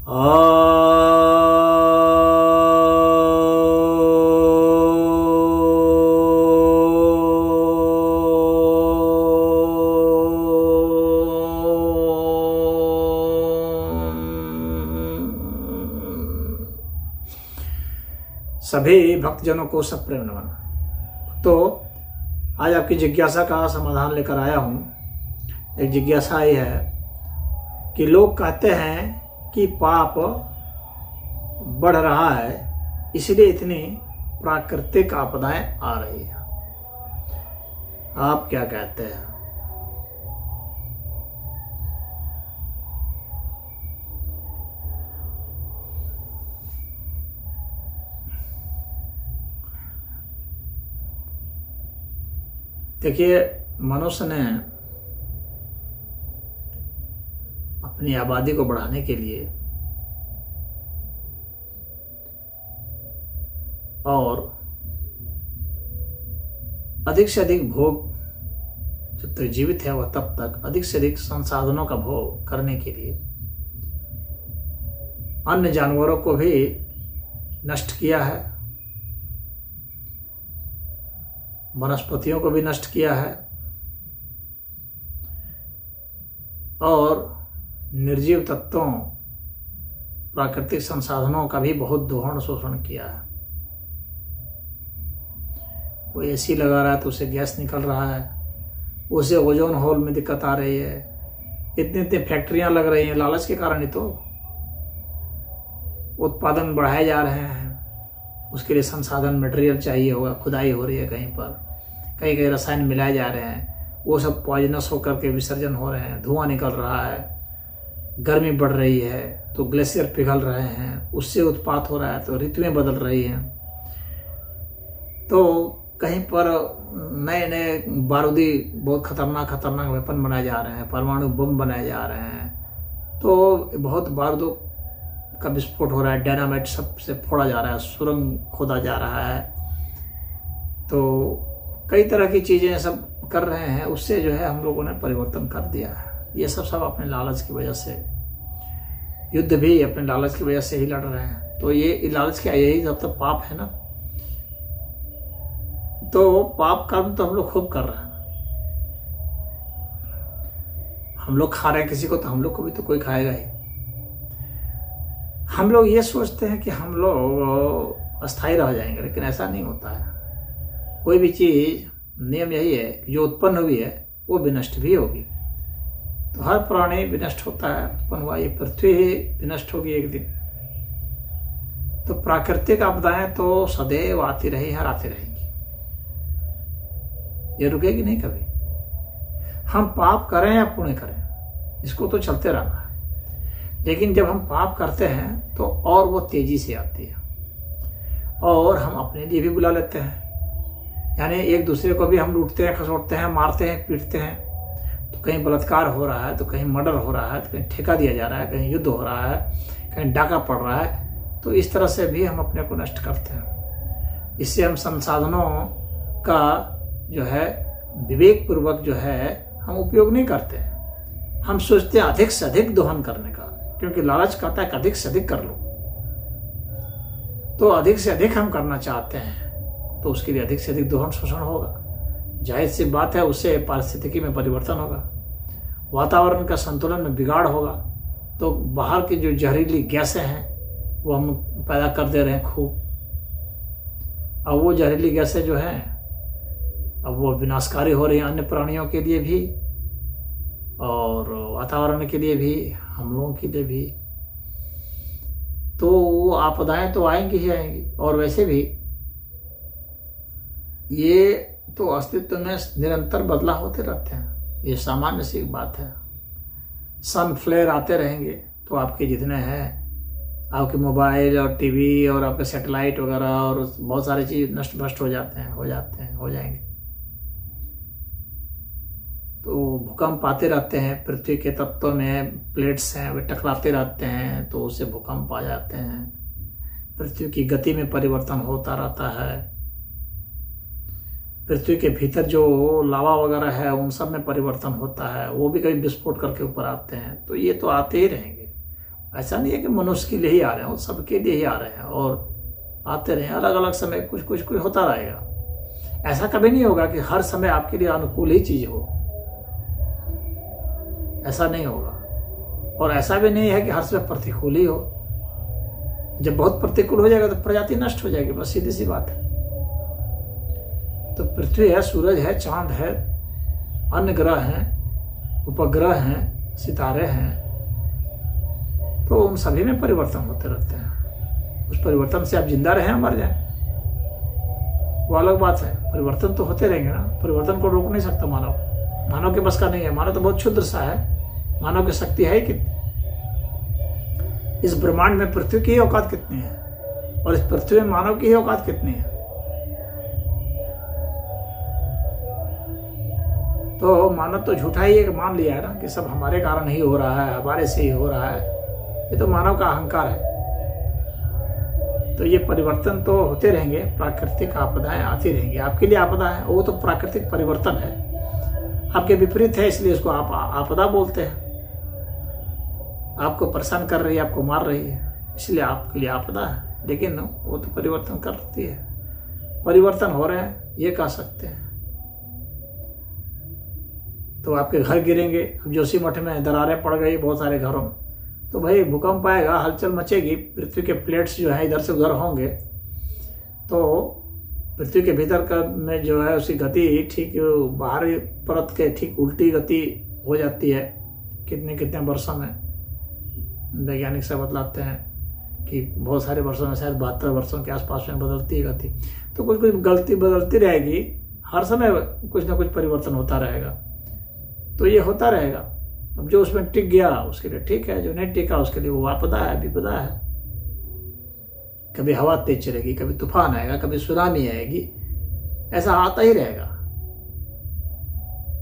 सभी भक्तजनों को सप्रेम नमन। तो आज आपकी जिज्ञासा का समाधान लेकर आया हूँ। एक जिज्ञासा ये है कि लोग कहते हैं कि पाप बढ़ रहा है, इसलिए इतनी प्राकृतिक आपदाएं आ रही है। आप क्या कहते हैं? देखिए, मनुष्य ने अपनी आबादी को बढ़ाने के लिए और अधिक से अधिक भोग, जब तक जीवित है वह तब तक अधिक से अधिक संसाधनों का भोग करने के लिए अन्य जानवरों को भी नष्ट किया है, वनस्पतियों को भी नष्ट किया है और निर्जीव तत्वों, प्राकृतिक संसाधनों का भी बहुत दोहन शोषण किया है। कोई एसी लगा रहा है तो उसे गैस निकल रहा है, उसे ओजोन होल में दिक्कत आ रही है, इतनी इतनी फैक्ट्रियां लग रही हैं। लालच के कारण ही तो उत्पादन बढ़ाए जा रहे हैं। उसके लिए संसाधन मटेरियल चाहिए होगा, खुदाई हो रही है कहीं पर, कहीं कहीं रसायन मिलाए जा रहे हैं, वो सब पॉइजनस होकर के विसर्जन हो रहे हैं, धुआं निकल रहा है, गर्मी बढ़ रही है तो ग्लेशियर पिघल रहे हैं, उससे उत्पात हो रहा है तो ऋतुएं बदल रही हैं। तो कहीं पर नए नए बारूदी बहुत खतरनाक खतरनाक वेपन बनाए जा रहे हैं, परमाणु बम बनाए जा रहे हैं, तो बहुत बारूदों का विस्फोट हो रहा है, डायनामाइट सबसे फोड़ा जा रहा है, सुरंग खोदा जा रहा है, तो कई तरह की चीजें सब कर रहे हैं। उससे जो है हम लोगों ने परिवर्तन कर दिया है। ये सब अपने लालच की वजह से, युद्ध भी अपने लालच की वजह से ही लड़ रहे हैं। तो ये लालच क्या, यही सब तो पाप है ना। तो पाप कर्म तो हम लोग खूब कर रहे हैं। हम लोग खा रहे हैं किसी को, तो हम लोग को भी तो कोई खाएगा ही। हम लोग ये सोचते हैं कि हम लोग अस्थायी रह जाएंगे, लेकिन ऐसा नहीं होता है। कोई भी चीज, नियम यही है कि जो उत्पन्न हुई है वो विनष्ट भी होगी। तो हर प्राणी विनष्ट होता है, उत्पन्न हुआ, ये पृथ्वी ही विनष्ट होगी एक दिन। तो प्राकृतिक आपदाएं तो सदैव आती रही हैं और आती रहेंगी, ये रुकेगी नहीं कभी। हम पाप करें या पुण्य करें, इसको तो चलते रहना है। लेकिन जब हम पाप करते हैं तो और वो तेजी से आती है और हम अपने लिए भी बुला लेते हैं। यानी एक दूसरे को भी हम लूटते हैं, खसोटते हैं, मारते हैं, पीटते हैं। तो कहीं बलात्कार हो रहा है, तो कहीं मर्डर हो रहा है, तो कहीं ठेका दिया जा रहा है, कहीं युद्ध हो रहा है, कहीं डाका पड़ रहा है। तो इस तरह से भी हम अपने को नष्ट करते हैं। इससे हम संसाधनों का जो है विवेक पूर्वक जो है हम उपयोग नहीं करते हैं। हम सोचते हैं अधिक से अधिक दोहन करने का, क्योंकि लालच कहता है कि अधिक से अधिक कर लो। तो अधिक से अधिक हम करना चाहते हैं, तो उसके लिए अधिक से अधिक दोहन शोषण होगा। जाहिर सी बात है, उससे पारिस्थितिकी में परिवर्तन होगा, वातावरण का संतुलन में बिगाड़ होगा। तो बाहर की जो जहरीली गैसें हैं वो हम पैदा कर दे रहे हैं खूब। अब वो जहरीली गैसें जो हैं अब वो विनाशकारी हो रही हैं, अन्य प्राणियों के लिए भी और वातावरण के लिए भी, हम लोगों के लिए भी। तो वो आपदाएं तो आएंगी ही आएंगी। और वैसे भी ये तो अस्तित्व में निरंतर बदलाव होते रहते हैं, ये सामान्य सी बात है। सन फ्लेयर आते रहेंगे, तो आपके जितने हैं, आपके मोबाइल और टीवी और आपके सैटेलाइट वगैरह और बहुत सारी चीज नष्ट भ्रष्ट हो जाएंगे। तो भूकंप आते रहते हैं, पृथ्वी के तत्वों में प्लेट्स हैं वे टकराते रहते हैं, तो उससे भूकंप आ जाते हैं। पृथ्वी की गति में परिवर्तन होता रहता है। पृथ्वी के भीतर जो लावा वगैरह है उन सब में परिवर्तन होता है, वो भी कभी विस्फोट करके ऊपर आते हैं। तो ये तो आते ही रहेंगे। ऐसा नहीं है कि मनुष्य के लिए ही आ रहे हैं, वो सबके लिए ही आ रहे हैं और आते रहे अलग अलग समय, कुछ कुछ कुछ होता रहेगा। ऐसा कभी नहीं होगा कि हर समय आपके लिए अनुकूल ही चीज हो, ऐसा नहीं होगा। और ऐसा भी नहीं है कि हर समय प्रतिकूल ही हो। जब बहुत प्रतिकूल हो जाएगा तो प्रजाति नष्ट हो जाएगी, बस सीधी सी बात है। तो पृथ्वी है, सूरज है, चांद है, अन्य ग्रह हैं, उपग्रह हैं, सितारे हैं, तो उन सभी में परिवर्तन होते रहते हैं। उस परिवर्तन से आप जिंदा रहें या मर जाएं, वो अलग बात है। परिवर्तन तो होते रहेंगे ना, परिवर्तन को रोक नहीं सकता मानव। मानव के बस का नहीं है, मानव तो बहुत क्षुद्र सा है। मानव की शक्ति है कितनी? इस ब्रह्मांड में पृथ्वी की औकात कितनी है, और इस पृथ्वी में मानव की औकात कितनी है? तो मानव तो झूठा ही एक मान लिया है ना कि सब हमारे कारण ही हो रहा है, हमारे से ही हो रहा है। ये तो मानव का अहंकार है। तो ये परिवर्तन तो होते रहेंगे, प्राकृतिक आपदाएं आती रहेंगी। आपके लिए आपदा है, वो तो प्राकृतिक परिवर्तन है, आपके विपरीत है, इसलिए इसको आप आपदा बोलते हैं। आपको परेशान कर रही है, आपको मार रही है, इसलिए आपके लिए आपदा है। लेकिन वो तो परिवर्तन करती है, परिवर्तन हो रहे हैं, ये कह सकते हैं। तो आपके घर गिरेंगे, अब जोशीमठ में दरारें पड़ गई बहुत सारे घरों में, तो भाई भूकंप आएगा, हलचल मचेगी, पृथ्वी के प्लेट्स जो है इधर से उधर होंगे, तो पृथ्वी के भीतर का में जो है उसकी गति ठीक बाहरी परत के ठीक उल्टी गति हो जाती है। कितने कितने वर्षों में वैज्ञानिक से बतलाते हैं कि बहुत सारे वर्षों में, शायद 72 वर्षों के आसपास में बदलती है गति। तो कुछ कुछ गलती बदलती रहेगी, हर समय कुछ ना कुछ परिवर्तन होता रहेगा। तो ये होता रहेगा। अब जो उसमें टिक गया उसके लिए ठीक है, जो नहीं टिका उसके लिए वो आपदा है, विपदा है। कभी हवा तेज चलेगी, कभी तूफान आएगा, कभी सुनामी आएगी, ऐसा आता ही रहेगा।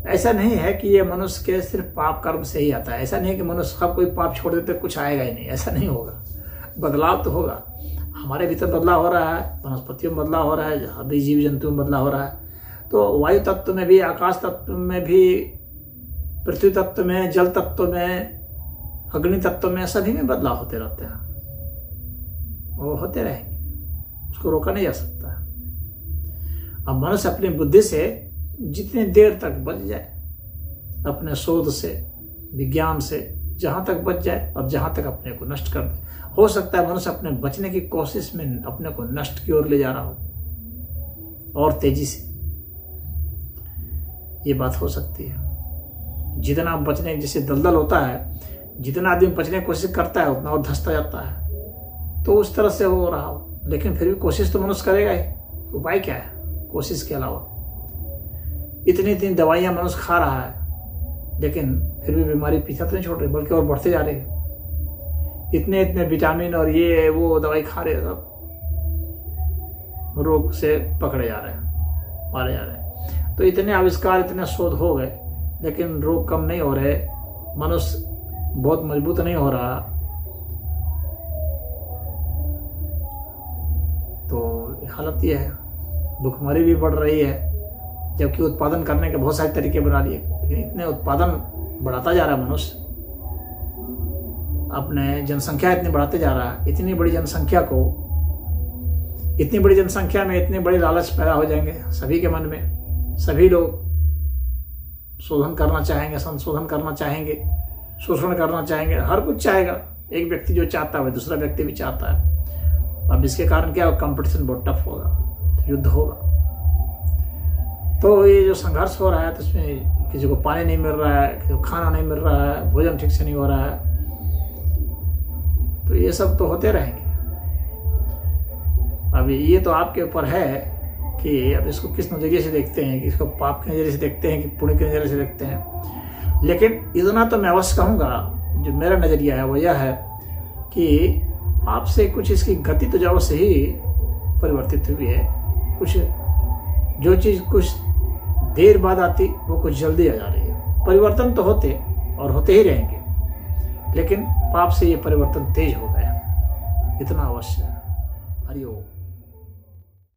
ऐसा नहीं है कि ये मनुष्य के सिर्फ पाप कर्म से ही आता है। ऐसा नहीं है कि मनुष्य सब कोई पाप छोड़ देते कुछ आएगा ही नहीं, ऐसा नहीं होगा। बदलाव तो होगा, हमारे भीतर बदलाव हो रहा है, वनस्पतियों में बदलाव हो रहा है, अभी जीव जंतु में बदलाव हो रहा है। तो वायु तत्व में भी, आकाश तत्व में भी, पृथ्वी तत्व में, जल तत्व में, अग्नि तत्व में, सभी में बदलाव होते रहते हैं, वो होते रहेंगे, उसको रोका नहीं जा सकता। अब मनुष्य अपनी बुद्धि से जितनी देर तक बच जाए, अपने शोध से, विज्ञान से जहां तक बच जाए, और जहां तक अपने को नष्ट कर दे। हो सकता है मनुष्य अपने बचने की कोशिश में अपने को नष्ट की ओर ले जा रहा हो, और तेजी से। ये बात हो सकती है। जितना बचने, जैसे दलदल होता है, जितना आदमी बचने की कोशिश करता है उतना और धंसता जाता है। तो उस तरह से हो रहा हो, लेकिन फिर भी कोशिश तो मनुष्य करेगा ही। उपाय क्या है कोशिश के अलावा? इतनी इतनी दवाइयां मनुष्य खा रहा है, लेकिन फिर भी बीमारी पीछा तो नहीं छोड़ रही, बल्कि और बढ़ते जा रही है। इतने इतने विटामिन और ये वो दवाई खा रहे हैं, सब रोग से पकड़े जा रहे हैं, मारे जा रहे हैं। तो इतने आविष्कार, इतने शोध हो गए, लेकिन रोग कम नहीं हो रहे, मनुष्य बहुत मजबूत नहीं हो रहा। तो हालत यह है, भुखमरी भी बढ़ रही है, जबकि उत्पादन करने के बहुत सारे तरीके बना लिए, लेकिन इतने उत्पादन बढ़ाता जा रहा है मनुष्य, अपने जनसंख्या इतनी बढ़ाते जा रहा है। इतनी बड़ी जनसंख्या में इतने बड़े लालच पैदा हो जाएंगे सभी के मन में। सभी लोग शोधन करना चाहेंगे, संशोधन करना चाहेंगे, शोषण करना चाहेंगे, हर कुछ चाहेगा। एक व्यक्ति जो चाहता है दूसरा व्यक्ति भी चाहता है। अब इसके कारण क्या, कंपटीशन बहुत टफ होगा, युद्ध होगा। तो ये जो संघर्ष हो रहा है, तो इसमें किसी को पानी नहीं मिल रहा है, किसी को खाना नहीं मिल रहा है, भोजन ठीक से नहीं हो रहा है, तो ये सब तो होते रहेंगे। अभी ये तो आपके ऊपर है कि अब इसको किस नजरिए से देखते हैं, कि इसको पाप के नजरिए से देखते हैं कि पुण्य के नजरिए से देखते हैं। लेकिन इतना तो मैं अवश्य कहूँगा, जो मेरा नजरिया है वो यह है कि पाप से कुछ इसकी गति तो जब से ही परिवर्तित हुई है। कुछ जो चीज़ कुछ देर बाद आती वो कुछ जल्दी आ जा रही है। परिवर्तन तो होते और होते ही रहेंगे, लेकिन पाप से ये परिवर्तन तेज हो गया, इतना अवश्य है। हरिओम।